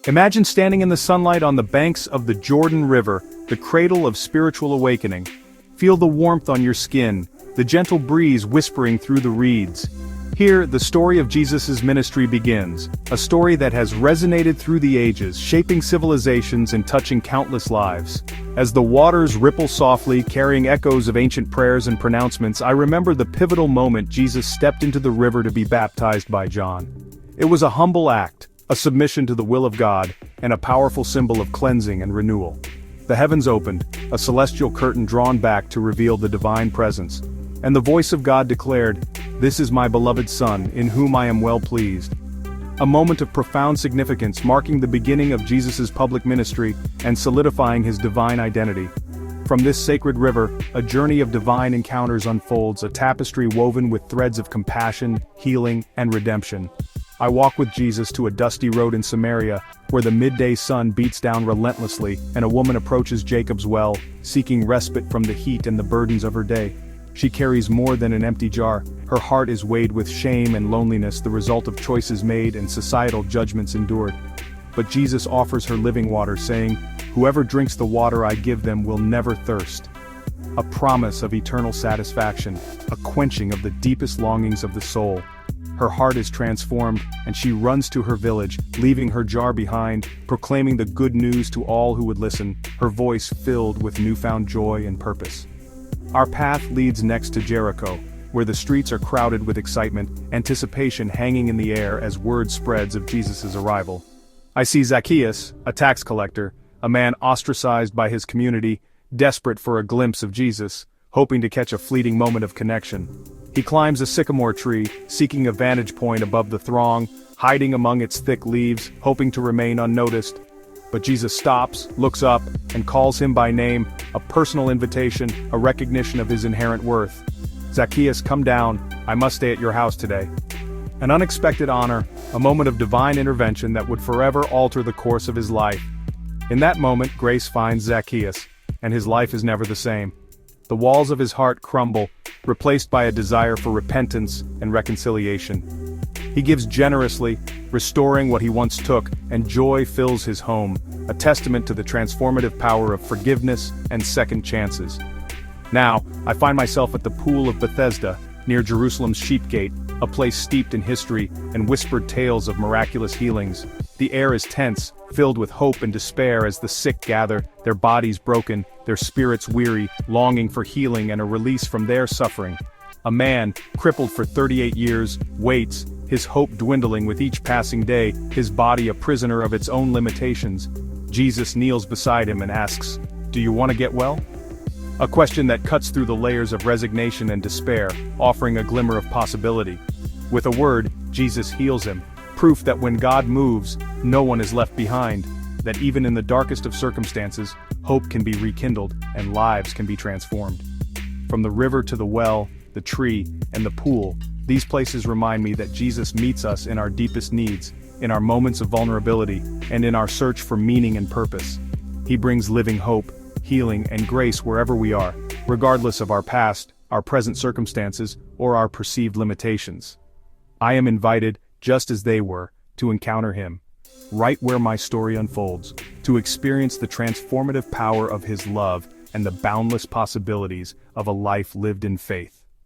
Imagine standing in the sunlight on the banks of the Jordan River, the cradle of spiritual awakening. Feel the warmth on your skin, the gentle breeze whispering through the reeds. Here, the story of Jesus' ministry begins, a story that has resonated through the ages, shaping civilizations and touching countless lives. As the waters ripple softly, carrying echoes of ancient prayers and pronouncements, I remember the pivotal moment Jesus stepped into the river to be baptized by John. It was a humble act, a submission to the will of God, and a powerful symbol of cleansing and renewal. The heavens opened, a celestial curtain drawn back to reveal the divine presence. And the voice of God declared, "This is my beloved Son, in whom I am well pleased." A moment of profound significance marking the beginning of Jesus' public ministry and solidifying his divine identity. From this sacred river, a journey of divine encounters unfolds, a tapestry woven with threads of compassion, healing, and redemption. I walk with Jesus to a dusty road in Samaria, where the midday sun beats down relentlessly, and a woman approaches Jacob's well, seeking respite from the heat and the burdens of her day. She carries more than an empty jar. Her heart is weighed with shame and loneliness, the result of choices made and societal judgments endured. But Jesus offers her living water, saying, "Whoever drinks the water I give them will never thirst." A promise of eternal satisfaction, a quenching of the deepest longings of the soul. Her heart is transformed, and she runs to her village, leaving her jar behind, proclaiming the good news to all who would listen, her voice filled with newfound joy and purpose. Our path leads next to Jericho, where the streets are crowded with excitement, anticipation hanging in the air as word spreads of Jesus' arrival. I see Zacchaeus, a tax collector, a man ostracized by his community, desperate for a glimpse of Jesus, hoping to catch a fleeting moment of connection. He climbs a sycamore tree, seeking a vantage point above the throng, hiding among its thick leaves, hoping to remain unnoticed. But Jesus stops, looks up, and calls him by name, a personal invitation, a recognition of his inherent worth. "Zacchaeus, come down, I must stay at your house today." An unexpected honor, a moment of divine intervention that would forever alter the course of his life. In that moment, grace finds Zacchaeus, and his life is never the same. The walls of his heart crumble, replaced by a desire for repentance and reconciliation. He gives generously, restoring what he once took, and joy fills his home, a testament to the transformative power of forgiveness and second chances. Now, I find myself at the Pool of Bethesda, near Jerusalem's Sheep Gate, a place steeped in history and whispered tales of miraculous healings. The air is tense, filled with hope and despair as the sick gather, their bodies broken, their spirits weary, longing for healing and a release from their suffering. A man, crippled for 38 years, waits, his hope dwindling with each passing day, his body a prisoner of its own limitations. Jesus kneels beside him and asks, "Do you want to get well?" A question that cuts through the layers of resignation and despair, offering a glimmer of possibility. With a word, Jesus heals him, proof that when God moves, no one is left behind, that even in the darkest of circumstances, hope can be rekindled and lives can be transformed. From the river to the well, the tree, and the pool, these places remind me that Jesus meets us in our deepest needs, in our moments of vulnerability, and in our search for meaning and purpose. He brings living hope, healing, and grace wherever we are, regardless of our past, our present circumstances, or our perceived limitations. I am invited, just as they were, to encounter him, right where my story unfolds, to experience the transformative power of his love and the boundless possibilities of a life lived in faith.